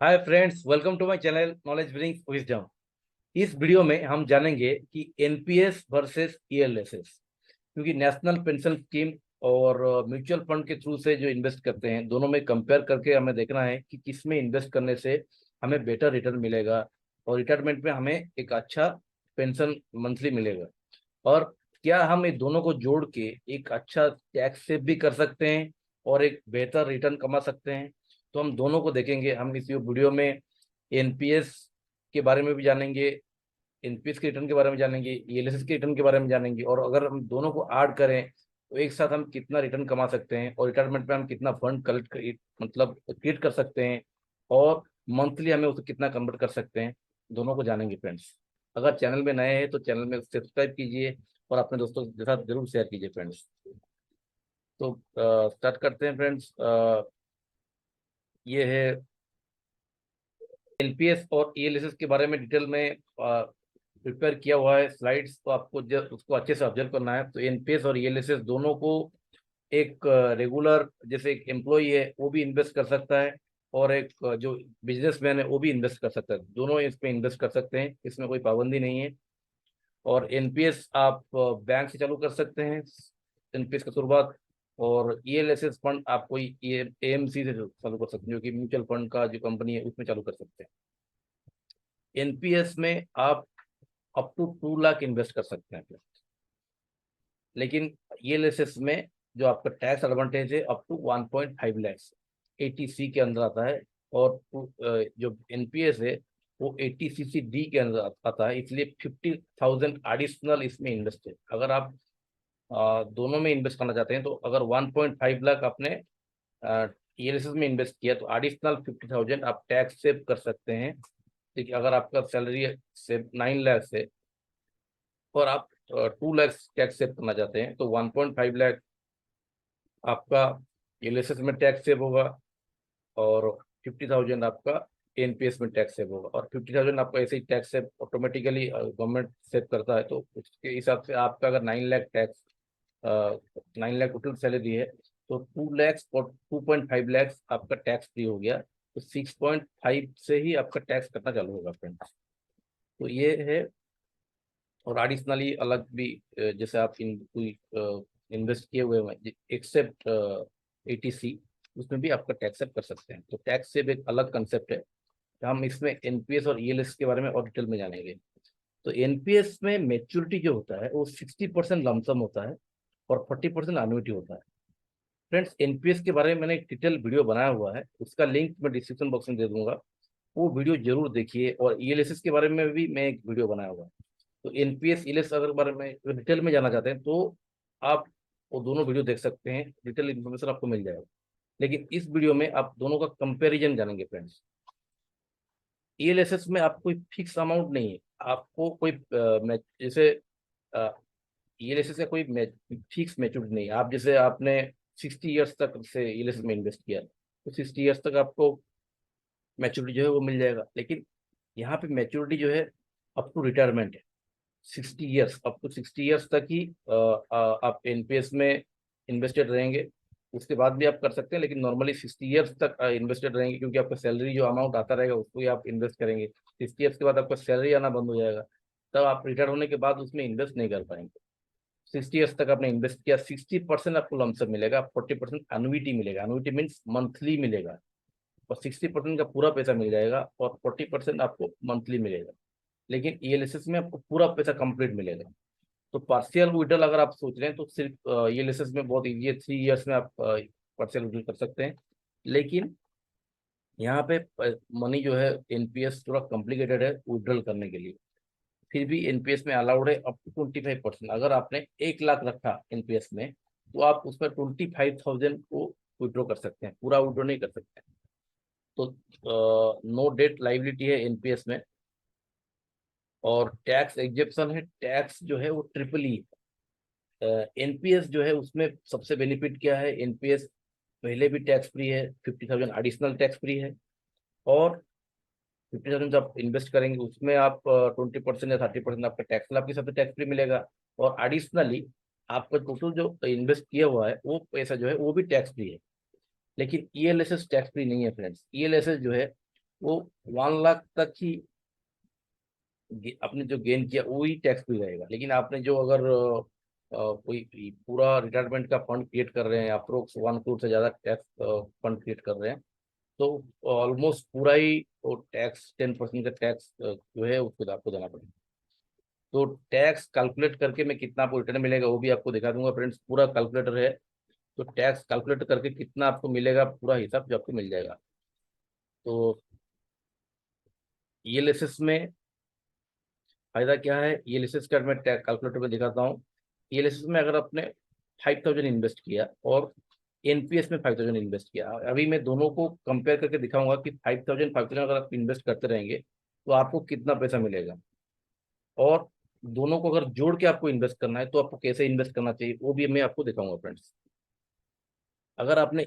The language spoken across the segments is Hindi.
Hi friends, welcome to my channel knowledge brings wisdom. इस वीडियो में हम जानेंगे कि एनपीएस वर्सेस ईएलएसएस, क्योंकि नेशनल पेंशन स्कीम और म्यूचुअल फंड के थ्रू से जो इन्वेस्ट करते हैं, दोनों में कंपेयर करके हमें देखना है कि किस में इन्वेस्ट करने से हमें बेटर रिटर्न मिलेगा और रिटायरमेंट में हमें एक अच्छा पेंशन मंथली मिलेगा। और क्या हम ये दोनों को जोड़ के एक अच्छा टैक्स सेव भी कर सकते हैं और एक बेहतर रिटर्न कमा सकते हैं। तो हम दोनों को देखेंगे। हम इस वीडियो में एनपीएस के बारे में भी जानेंगे, एनपीएस के रिटर्न के बारे में जानेंगे, ईएलएसएस के रिटर्न के बारे में जानेंगे, और अगर हम दोनों को ऐड करें तो एक साथ हम कितना रिटर्न कमा सकते हैं और रिटायरमेंट में हम कितना फंड कलेक्ट मतलब क्रिएट कर सकते हैं, और मंथली हमें उसे कितना कन्वर्ट कर सकते हैं, दोनों को जानेंगे फ्रेंड्स। अगर चैनल में नए हैं तो चैनल में सब्सक्राइब कीजिए और अपने दोस्तों के साथ जरूर शेयर कीजिए फ्रेंड्स। तो स्टार्ट करते हैं फ्रेंड्स। ये है एनपीएस और ईएलएसएस के बारे में डिटेल में प्रिपेयर किया हुआ है स्लाइड्स, तो आपको उसको अच्छे से ऑब्जर्व करना है। तो एनपीएस और ईएलएसएस दोनों को एक रेगुलर, जैसे एक एम्प्लॉई है वो भी इन्वेस्ट कर सकता है, और एक जो बिजनेसमैन है वो भी इन्वेस्ट कर सकता है। दोनों इसमें इन्वेस्ट कर सकते हैं, इसमें कोई पाबंदी नहीं है। और एनपीएस आप बैंक से चालू कर सकते हैं, एनपीएस का शुरुआत। और ईएलएसएस फंड आप कोई एएमसी से चालू कर सकते हैं, जो कि म्यूचुअल फंड का जो कंपनी है उसमें चालू कर सकते हैं। एनपीएस में आप अप टू 2 लाख इन्वेस्ट कर सकते हैं, लेकिन ईएलएसएस में जो आपका टैक्स एडवांटेज है अप टू 1.5 लाख एटीसी के अंदर आता है। और जो एनपीएस है वो एटीसीसी डी के अंदर आता है, इसलिए 50,000 एडिशनल इसमें इन्वेस्ट है। अगर आप दोनों में इन्वेस्ट करना चाहते हैं तो अगर 1.5 लाख आपने ईएलएसएस में इन्वेस्ट किया तो एडिशनल 50,000 आप टैक्स सेव कर सकते हैं। ठीक है, अगर आपका सैलरी से 9 लाख से और आप 2 लाख टैक्स सेव करना चाहते हैं तो 1.5 लाख आपका ईएलएसएस में टैक्स सेव होगा, और 50,000 आपका एनपीएस में टैक्स सेव होगा। और 50,000 आपका ऐसे ही tax save automatically government save करता है, तो उसके हिसाब से आपका अगर 9 lakh tax 9 lakh total salary है तो 2 लाख और 2.5 लाख आपका टैक्स फ्री हो गया, तो 6.5 से ही आपका टैक्स कटना चालू होगा फ्रेंड्स। तो ये है। और एडिशनली अलग भी जैसे आप इन कोई इन्वेस्ट किए हुए हैं एक्सेप्ट एटीसी, उसमें भी आपका टैक्स सेव कर सकते हैं। तो टैक्स सेव एक अलग कंसेप्ट है। हम इसमें एनपीएस और ईएलएस के बारे में और डिटेल में जानेंगे। तो एनपीएस में मेच्योरिटी जो होता है वो 60% लमसम होता है और 40% एन्युटी होता है। फ्रेंड्स, एनपीएस के बारे में मैंने एक डिटेल वीडियो बनाया हुआ है, उसका लिंक मैं डिस्क्रिप्शन बॉक्स में दे दूंगा, वो वीडियो जरूर देखिए। और ईएलएसएस के बारे में भी मैं एक वीडियो बनाया हुआ है। तो एनपीएस ईएलएस अगर बारे में डिटेल में जाना चाहते हैं तो आप वो दोनों वीडियो देख सकते हैं, डिटेल इन्फॉर्मेशन आपको मिल जाएगा। लेकिन इस वीडियो में आप दोनों का कंपैरिजन जानेंगे फ्रेंड्स। ईएलएसएस में आपको कोई फिक्स अमाउंट नहीं है, आपको कोई जैसे ईएलएसएस का कोई फिक्स मैच्योरिटी नहीं है। आप जैसे आपने 60 ईयर्स तक से ईएलएसएस में इन्वेस्ट किया तो 60 ईयर्स तक आपको मैच्योरिटी जो है वो मिल जाएगा। लेकिन यहाँ पे मैच्योरिटी जो है अप टू रिटायरमेंट है, 60 ईयर्स, अप टू 60 ईयर्स तक ही आप एनपीएस में इन्वेस्टेड रहेंगे। उसके बाद भी आप कर सकते हैं, लेकिन नॉर्मली 60 ईयर्स तक इन्वेस्टेड रहेंगे, क्योंकि आपका सैलरी जो अमाउंट आता रहेगा उसको ही आप इन्वेस्ट करेंगे। 60 ईयर्स के बाद आपका सैलरी आना बंद हो जाएगा, तब आप रिटायर होने के बाद उसमें इन्वेस्ट नहीं कर पाएंगे। 60 ईयर्स तक आपने इन्वेस्ट किया, 60% आपको लमसम मिलेगा, 40% एनुइटी मिलेगा। एनुइटी मीन्स मंथली मिलेगा, और 60% का पूरा पैसा मिल जाएगा और 40% आपको मंथली मिलेगा। लेकिन ईएलएसएस में आपको पूरा पैसा कंप्लीट मिलेगा। तो पार्शियल विड्रॉल अगर आप सोच रहे हैं तो सिर्फ ईएलएसएस में बहुत ईजी है, 3 ईयर्स में आप पार्शियल विड्रॉल कर सकते हैं। लेकिन यहाँ पे मनी जो है एनपीएस थोड़ा कॉम्प्लिकेटेड है विड्रॉल करने के लिए। फिर भी एनपीएस में अलाउड है अप टू 25%। अगर आपने 1 लाख रखा एनपीएस में तो आप उसमें 25,000 को विड्रॉ कर सकते हैं, पूरा विड्रॉ नहीं कर सकते। तो नो डेट लाइबिलिटी है एनपीएस में, और टैक्स एग्जेप्शन है। टैक्स जो है वो ट्रिपल ई। एनपीएस जो है उसमें सबसे बेनिफिट क्या है, एनपीएस पहले भी टैक्स फ्री है, 50,000 एडिशनल टैक्स फ्री है। और 50,000 जब आप इन्वेस्ट करेंगे उसमें आप 20% या 30% आपका टैक्स आपके हिसाब से टैक्स फ्री मिलेगा। और एडिशनली आपका टोटल जो इन्वेस्ट किया हुआ है वो पैसा जो है वो भी टैक्स फ्री है। लेकिन ईएलएसएस टैक्स फ्री नहीं है फ्रेंड्स। ईएलएसएस जो है वो 1 लाख तक ही आपने जो गेन किया वही टैक्स फ्री रहेगा। लेकिन आपने जो अगर कोई पूरा रिटायरमेंट का फंड क्रिएट कर रहे हैं, अप्रोक्स 1 करोड़ से ज्यादा टैक्स फंड क्रिएट कर रहे हैं, तो ऑलमोस्ट पूरा ही वो टैक्स 10% का टैक्स जो है उसको आपको देना पड़ेगा। तो टैक्स कैलकुलेट करके मैं कितना आपको रिटर्न मिलेगा वो भी आपको दिखा दूंगा फ्रेंड्स, पूरा कैलकुलेटर है। तो टैक्स कैलकुलेट करके कितना आपको मिलेगा पूरा हिसाब जो आपको मिल जाएगा। तो ईएलएसएस में फायदा क्या है, ईएलएसएस का मैं टैक्स कैलकुलेटर में दिखाता हूँ। ईएलएसएस में अगर आपने 5,000 इन्वेस्ट किया और एनपीएस में 5,000 इन्वेस्ट किया, अभी मैं दोनों को कंपेयर करके दिखाऊंगा कि 5,000 अगर आप इन्वेस्ट करते रहेंगे तो आपको कितना पैसा मिलेगा। और दोनों को अगर जोड़ के आपको इन्वेस्ट करना है तो आपको कैसे इन्वेस्ट करना चाहिए वो भी मैं आपको दिखाऊंगा फ्रेंड्स। अगर आपने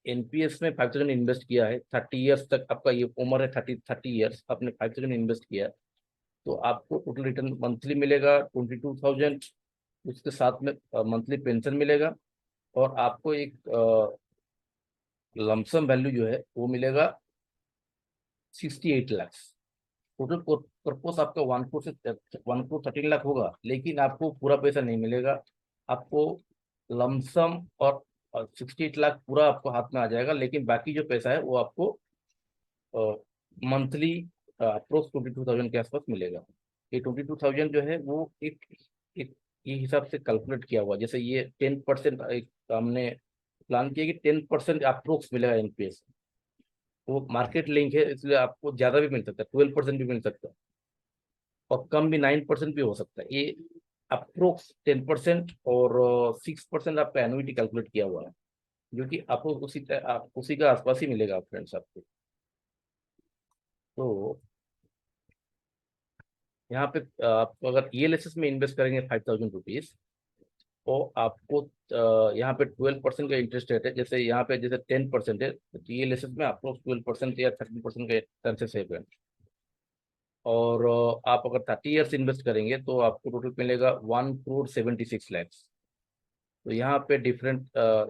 एनपीएस में 5,000 इन्वेस्ट किया है, 30 ईयर्स तक आपका ये उम्र है, 30 ईयर्स आपने 5,000 इन्वेस्ट किया, तो आपको टोटल रिटर्न मंथली मिलेगा 22,000। उसके साथ में मंथली पेंशन मिलेगा और आपको एक लमसम वैल्यू जो है वो मिलेगा 68 लाख। टोटल पर्पस आपका 1 करोड़ 13 लाख होगा, लेकिन आपको पूरा पैसा नहीं मिलेगा। आपको लमसम और 68 लाख पूरा आपको हाथ में आ जाएगा, लेकिन बाकी जो पैसा है वो आपको मंथली अप्रोक्स 22,000 के आसपास मिलेगा। ये 22,000 जो है वो एक ये हिसाब से कैलकुलेट किया हुआ, जैसे ये 10% एक हमने प्लान किया कि 10% अप्रोक्स मिलेगा एनपीएस। वो मार्केट लिंक है इसलिए आपको ज्यादा भी मिल सकता है, 12% भी मिल सकता है और कम भी 9% भी हो सकता है। ये अप्रोक्स 10% और 6% आपका एनुइटी कैलकुलेट किया हुआ है, जो कि आपको उसी का आसपास ही मिलेगा फ्रेंड्स आपको। तो यहाँ पे आप अगर ईएलएसएस में इन्वेस्ट करेंगे 5,000 रुपीज, तो आपको यहाँ पे 12% का इंटरेस्ट रेट है। जैसे यहाँ पे जैसे 10% है, तो ईएलएसएस में आपको 12% या 13% का चांसेस है फ्रेंड्स। और आप अगर 30 ईयर्स इन्वेस्ट करेंगे तो आपको टोटल मिलेगा 1 करोड़ 76 लाख। तो यहाँ पे डिफरेंट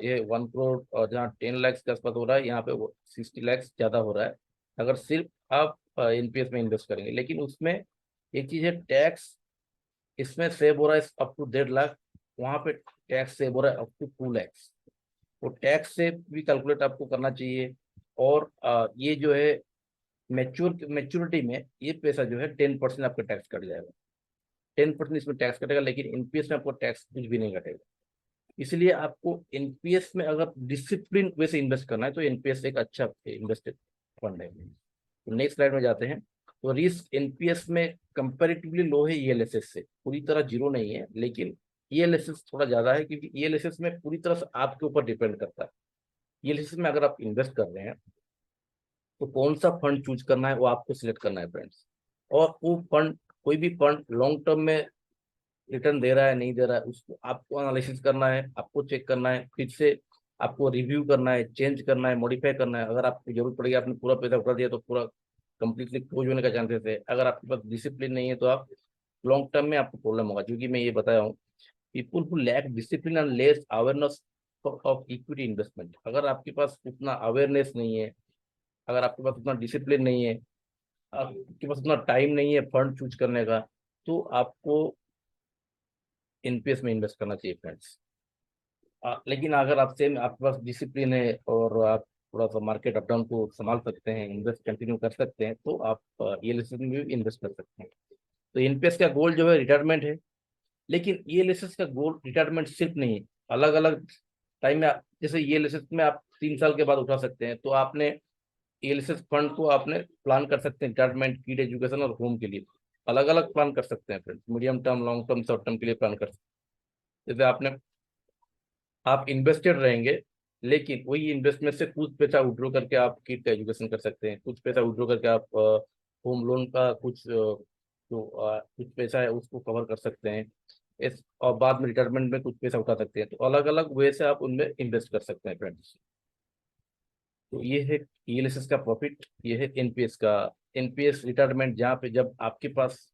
ये 1 करोड़ और जहाँ 10 लाख के आसपास हो रहा है, यहाँ पे 60 लाख ज्यादा हो रहा है अगर सिर्फ आप एनपीएस में इन्वेस्ट करेंगे। लेकिन उसमें एक चीज है, टैक्स इसमें सेव हो रहा है अप टू 1.5 लाख, वहाँ पे टैक्स सेव हो रहा है अप टू 2 लाख। तो टैक्स से भी कैलकुलेट आपको करना चाहिए। और ये जो है मैच्योरिटी में ये पैसा जो है 10% आपका टैक्स कट जाएगा। 10% इसमें टैक्स कटेगा, लेकिन एनपीएस में आपको टैक्स कुछ भी नहीं कटेगा। इसलिए आपको एनपीएस में अगर डिसिप्लिन वे से इन्वेस्ट करना है तो एनपीएस एक अच्छा इन्वेस्टेड फंड है। तो नेक्स्ट स्लाइड में जाते हैं। तो रिस्क एनपीएस में कंपैरेटिवली लो है ईएलएसएस से, पूरी तरह जीरो नहीं है, लेकिन ईएलएसएस थोड़ा ज्यादा है क्योंकि ईएलएसएस में पूरी तरह से आपके ऊपर डिपेंड करता है। ईएलएसएस में अगर आप इन्वेस्ट कर रहे हैं तो कौन सा फंड चूज करना है वो आपको सिलेक्ट करना है फ्रेंड्स। और वो फंड, कोई भी फंड लॉन्ग टर्म में रिटर्न दे रहा है नहीं दे रहा है उसको आपको एनालिसिस करना है, आपको चेक करना है, फिर से आपको रिव्यू करना है, चेंज करना है, मॉडिफाई करना है। अगर आपको जरूरत पड़ेगी, आपने पूरा पैसा उठा दिया तो पूरा कंप्लीटली क्लोज होने का चांसेस है। अगर आपके पास डिसिप्लिन नहीं है तो आप लॉन्ग टर्म में आपको प्रॉब्लम होगा। क्योंकि मैं ये बताया हूँ, people who lack discipline and less awareness of equity investment, अगर आपके पास उतना अवेयरनेस नहीं है, अगर आपके पास उतना डिसिप्लिन नहीं है, आपके पास उतना टाइम नहीं है फंड चूज करने का, तो आपको एनपीएस में इन्वेस्ट करना चाहिए फ्रेंड्स। लेकिन अगर आप सेम आपके पास डिसिप्लिन है और आप थोड़ा सा मार्केट अप डाउन को संभाल सकते हैं, इन्वेस्ट कंटिन्यू कर सकते हैं, तो आप ईएलएसएस में भी इन्वेस्ट कर सकते हैं। तो एनपीएस का गोल जो है रिटायरमेंट है, लेकिन ईएलएसएस का गोल रिटायरमेंट सिर्फ नहीं है। अलग अलग टाइम में जैसे ईएलएसएस में आप 3 साल के बाद उठा सकते हैं, तो आपने ईएलएसएस फंड को आपने प्लान कर सकते हैं रिटायरमेंट, किड एजुकेशन और होम के लिए अलग अलग प्लान कर सकते हैं friends. Medium term, long term, short term के लिए प्लान कर सकते हैं। जैसे आपने आप इन्वेस्टेड रहेंगे, लेकिन वही इन्वेस्टमेंट से कुछ पैसा विड्रॉ करके आप किड का एजुकेशन कर सकते हैं, कुछ पैसा विड्रॉ करके आप होम लोन का कुछ जो कुछ पैसा है उसको कवर कर सकते हैं इस, और बाद में रिटायरमेंट में कुछ पैसा उठा सकते हैं। तो अलग अलग वे से आप उनमें इन्वेस्ट कर सकते हैं फ्रेंड्स। तो ये है ईएलएसएस का प्रॉफिट, ये है एनपीएस का। एनपीएस रिटायरमेंट, जहाँ पे जब आपके पास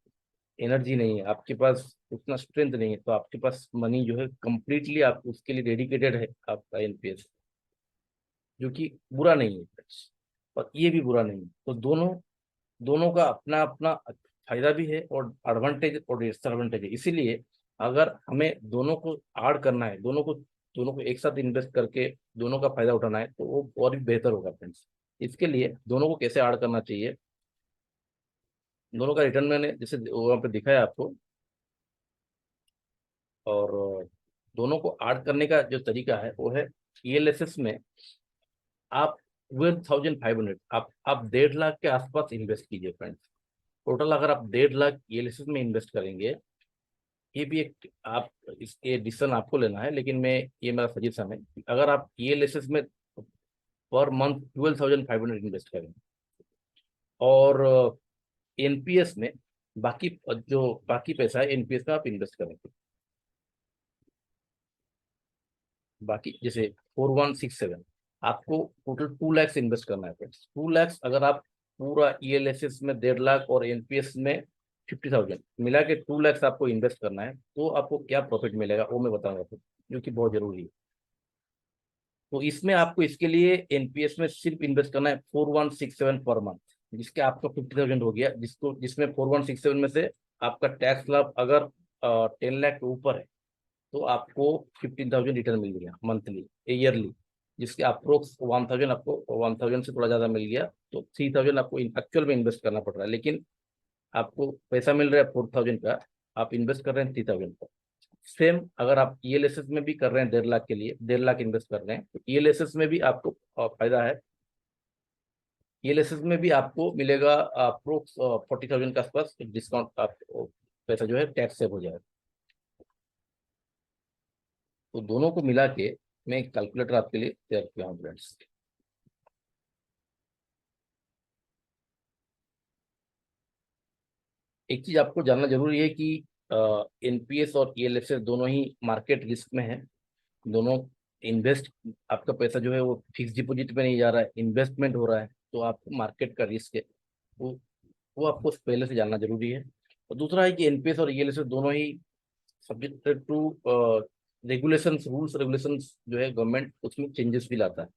एनर्जी नहीं है, आपके पास उतना स्ट्रेंथ नहीं है, तो आपके पास मनी जो है कंप्लीटली आप उसके लिए डेडिकेटेड है आपका एनपीएस, जो कि बुरा नहीं है। और ये भी बुरा नहीं है। तो दोनों दोनों का अपना अपना फायदा भी है और एडवांटेज और डिसएडवांटेज है। इसीलिए अगर हमें दोनों को ऐड करना है, दोनों को एक साथ इन्वेस्ट करके दोनों का फायदा उठाना है, तो वो और भी बेहतर होगा फ्रेंड्स। इसके लिए दोनों को कैसे ऐड करना चाहिए, दोनों का रिटर्न मैंने जैसे वहाँ पे दिखाया आपको। और दोनों को ऐड करने का जो तरीका है वो है, ईएलएसएस में आप 12,500 आप 1.5 लाख के आसपास इन्वेस्ट कीजिए फ्रेंड्स। टोटल अगर आप 1.5 लाख ईएलएसएस में इन्वेस्ट करेंगे, ये भी एक आप इसके डिसीजन आपको लेना है, लेकिन मैं ये मेरा सजेशन है कि अगर आप ईएलएसएस में पर मंथ 12,500 इन्वेस्ट करें और एनपीएस में बाकी पैसा है एनपीएस में आप इन्वेस्ट करें। बाकी जैसे 4167 आपको टोटल 2 लाख इन्वेस्ट करना है फ्रेंड्स। 2 लाख अगर आप पूरा ईएलएसएस में 1.5 लाख और एनपीएस में 50,000 मिला के 2 लाख आपको इन्वेस्ट करना है, तो आपको क्या प्रॉफिट मिलेगा वो मैं बताऊंगा आपको, जो कि बहुत जरूरी है। तो इसमें आपको इसके लिए एनपीएस में सिर्फ इन्वेस्ट करना है 4167 पर मंथ, जिसके आपका 50,000 हो गया, जिसमें 4167 में से आपका टैक्स लाभ अगर 10 लाख के ऊपर है तो आपको 15,000 रिटर्न मिल गया मंथली ईयरली, जिसके अप्रोक्स 1,000 आपको 1,000 से थोड़ा ज्यादा मिल गया। तो 3,000 आपको एक्चुअल में इन्वेस्ट करना पड़ रहा है, लेकिन आपको पैसा मिल रहा है 4,000 का, आप इन्वेस्ट कर रहे हैं 3,000 का। सेम अगर आप ईएलएसएस में भी कर रहे हैं 1.5 लाख के लिए 1.5 लाख इन्वेस्ट कर रहे हैं, तो ईएलएसएस में भी आपको फायदा है। ईएलएसएस में भी आपको मिलेगा अप्रोक्स 40,000 के आसपास डिस्काउंट, आप पैसा जो है टैक्स सेव हो जाएगा। तो दोनों को मिला के मैं एक कैलकुलेटर आपके लिए तैयार किया हूँ फ्रेंड्स। एक चीज आपको जानना जरूरी है कि एनपीएस और ईएलएसएस दोनों ही मार्केट रिस्क में है। दोनों इन्वेस्ट आपका पैसा जो है वो फिक्स डिपॉजिट पे नहीं जा रहा है, इन्वेस्टमेंट हो रहा है, तो आपको मार्केट का रिस्क है, वो वो आपको पहले से जानना जरूरी है। और दूसरा है कि एनपीएस और ईएलएसएस दोनों ही subjected to regulations, rules regulations जो है गवर्नमेंट उसमें चेंजेस भी लाता है।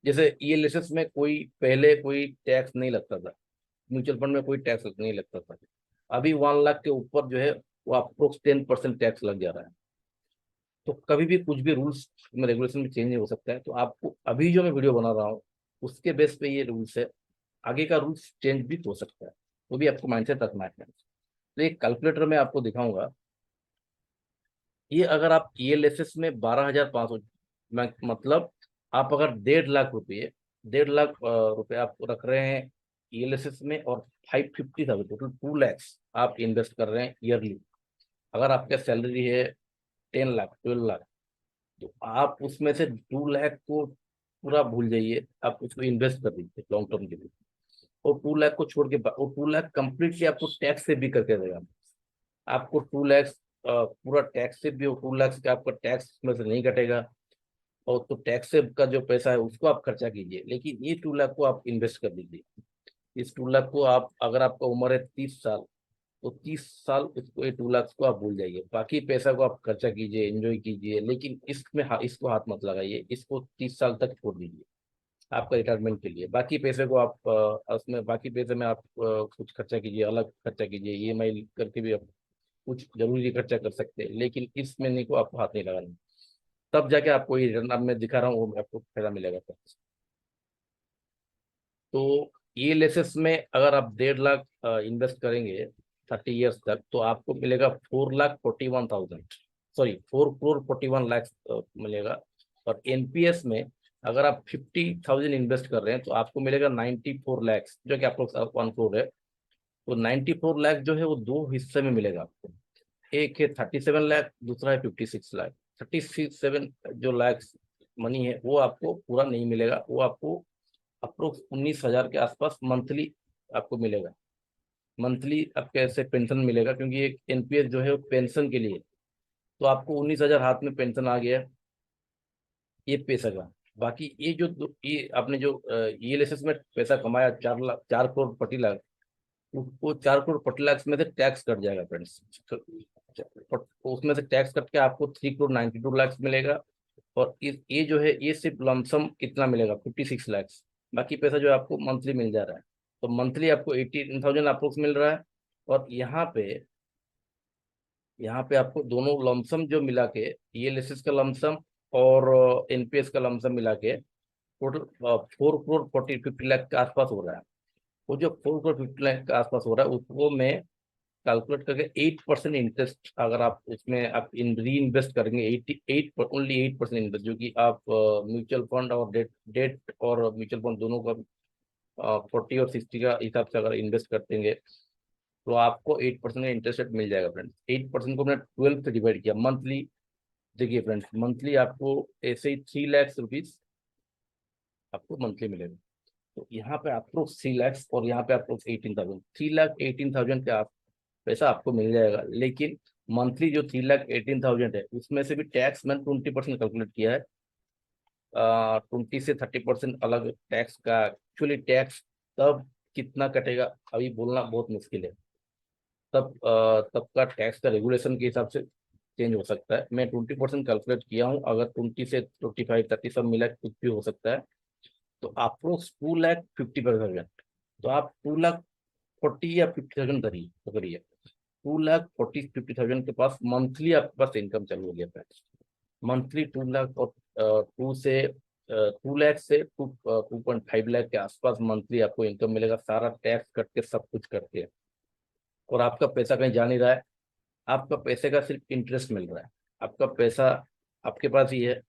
जैसे ईएलएसएस में पहले कोई टैक्स नहीं लगता था, म्यूचुअल फंड में कोई टैक्स नहीं लगता था। अभी 1 लाख के ऊपर जो है वो अप्रोक्स 10% टैक्स लग जा रहा है। तो कभी भी कुछ भी रूल्स में रेगुलेशन में चेंज हो सकता है। तो आपको अभी जो मैं वीडियो बना रहा हूँ उसके बेस पे ये रूल्स है, आगे का रूल्स चेंज भी हो सकता है, वो भी आपको माइंडसेट रखना है। तो एक कैलकुलेटर में आपको दिखाऊंगा, ये अगर आप ईएलएसएस में 12,500 मतलब आप अगर 1.5 लाख रुपये 1.5 लाख रुपये आप रख रहे हैं ईएलएसएस में, और 550,000 टोटल 2 लाख आप इन्वेस्ट कर रहे हैं ईयरली। अगर आपका सैलरी है 10 लाख 12 लाख, तो आप उसमें से 2 लाख को पूरा भूल जाइए, आप उसको इन्वेस्ट कर दीजिए लॉन्ग टर्म के लिए। और 2 लाख को छोड़ के और 2 लाख कंप्लीटली आपको टैक्स से भी करके देगा। आपको 2 लाख पूरा टैक्स से भी, 2 लाख का आपका टैक्स में से नहीं कटेगा, और तो टैक्स से का जो पैसा है उसको आप खर्चा कीजिए, लेकिन ये 2 लाख को आप इन्वेस्ट कर दीजिए। इस 2 लाख को आप, अगर आपका उम्र है 30 साल, तो 30 साल इसको, ये 2 लाख को आप भूल जाइए, बाकी पैसा को आप खर्चा कीजिए, एंजॉय कीजिए, लेकिन इसको हाथ मत लगाइए, इसको 30 साल तक छोड़ दीजिए आपका रिटायरमेंट के लिए। बाकी पैसे को आप उसमें बाकी पैसे में आप कुछ खर्चा कीजिए, अलग खर्चा कीजिए, ईएमआई करके भी आप कुछ जरूरी खर्चा कर सकते हैं, लेकिन इस महीने को आपको हाथ नहीं लगाना। तब जाके आपको ये रिटर्न अब मैं दिखा रहा हूँ वो आपको फायदा मिलेगा। तो ये लेसेस में अगर आप 1.5 लाख इन्वेस्ट करेंगे 30 ईयर्स तक, तो आपको मिलेगा 4,41,000, सॉरी 4 crore 41 lakhs मिलेगा। और एनपीएस में अगर आप 50,000 इन्वेस्ट कर रहे हैं तो आपको मिलेगा 94 lakhs, जो कि आपको 1 crore है। तो 94 लाख जो है वो दो हिस्से में मिलेगा आपको, एक है 37 लाख, दूसरा है 56 लाख। 37 जो लैक्स मनी है वो आपको पूरा नहीं मिलेगा, वो आपको अप्रोक्स 19,000 के आसपास मंथली आपको मिलेगा। मंथली आपको ऐसे पेंशन मिलेगा, क्योंकि एक एनपीएस जो है वो पेंशन के लिए, तो आपको 19,000 हाथ में पेंशन आ गया ये पैसा का। बाकी ये आपने जो ईएलएसएस में पैसा कमाया 4 लाख 4 crore 40 लाख, वो 4 crore 40 लाख में से टैक्स कट जाएगा फ्रेंड्स। तो उसमें से टैक्स कट के आपको 3 crore 92 lakhs मिलेगा। और ये जो है ये सिर्फ लमसम कितना मिलेगा 56 lakhs। बाकी पैसा जो है आपको मंथली मिल जा रहा है। तो मंथली आपको 18,000 अप्रोक्स मिल रहा है। और यहाँ पे आपको दोनों लमसम जो मिला के, ईएलएसएस का लमसम और एनपीएस का लमसम मिला के टोटल 4 करोड़ 50 लाख के आसपास हो रहा है। वो जो 4 करोड़ 50 लाख के आसपास हो रहा है उसको मैं कैलकुलेट करके 8% इंटरेस्ट, अगर आप उसमें आप री इन्वेस्ट करेंगे 88, ओनली 8% इंटरेस्ट, जो कि आप म्यूचुअल फंड और डेट डेट और म्यूचुअल फंड दोनों का 40 और 60 का हिसाब से अगर इन्वेस्ट करते तो आपको 8% का इंटरेस्ट रेट मिल जाएगा फ्रेंड्स। 8% को मैंने 12 से डिवाइड किया मंथली। देखिए फ्रेंड्स, मंथली आपको ऐसे ही 3 लाख रुपीज आपको मंथली मिलेगा। तो यहाँ पे आपको 3 लाख और यहाँ पे आपको 18,000, 3,18,000 का पैसा आपको मिल जाएगा। लेकिन मंथली जो 3,18,000 है उसमें से भी टैक्स मैंने 20% कैलकुलेट किया है। 20 से 30% अलग टैक्स का। एक्चुअली टैक्स तब कितना कटेगा अभी बोलना बहुत मुश्किल है। तब का टैक्स का रेगुलेशन के हिसाब से चेंज हो सकता है। मैं 20% कैलकुलेट किया हूँ, अगर 20 से 25 30 सब मिला के कुछ भी हो सकता है। तो अप्रोक्स 2,50,000। तो आप 2,40,000 या 50,000 धरिए पकड़िए। 2,40,50,000 के पास मंथली आपके पास इनकम चालू हो गया फ्रेंड्स। मंथली 2 लाख और 2 लाख से 2.5 लाख के आसपास मंथली आपको इनकम मिलेगा, सारा टैक्स कट के सब कुछ करके। और आपका पैसा कहीं जा नहीं रहा है, आपका पैसे का सिर्फ इंटरेस्ट मिल रहा है। आपका पैसा आपके पास ही है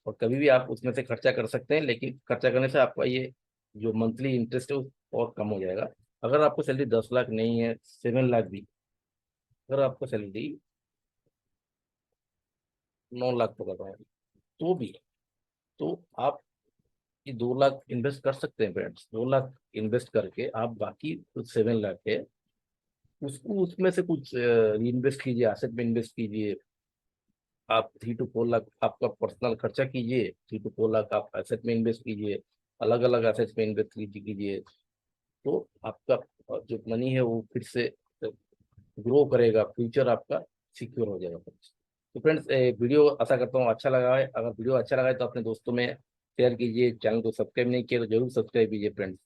और कभी भी आप उसमें से खर्चा कर सकते हैं, लेकिन खर्चा करने से आपका ये जो मंथली इंटरेस्ट है वो और कम हो जाएगा। अगर आपको सैलरी 10 लाख नहीं है, 7 लाख भी, अगर आपको सैलरी 9 लाख पकड़ रहा है तो भी, तो आप ये 2 लाख इन्वेस्ट कर सकते हैं फ्रेंड्स। 2 लाख इन्वेस्ट करके आप बाकी कुछ 7 लाख है उसको उसमें से कुछ इन्वेस्ट कीजिए, एसेट में इन्वेस्ट कीजिए। आप 3 to 4 लाख आपका पर्सनल खर्चा कीजिए, 3 to 4 लाख आप एसेट में इन्वेस्ट कीजिए, अलग अलग एसेट्स में इन्वेस्ट कीजिए। तो आपका जो मनी है वो फिर से ग्रो करेगा, फ्यूचर आपका सिक्योर हो जाएगा फ्रेंड्स। तो फ्रेंड्स, वीडियो आशा करता हूँ अच्छा लगा है। अगर वीडियो अच्छा लगा है तो अपने दोस्तों में शेयर कीजिए। चैनल को सब्सक्राइब नहीं किया तो जरूर सब्सक्राइब कीजिए फ्रेंड्स।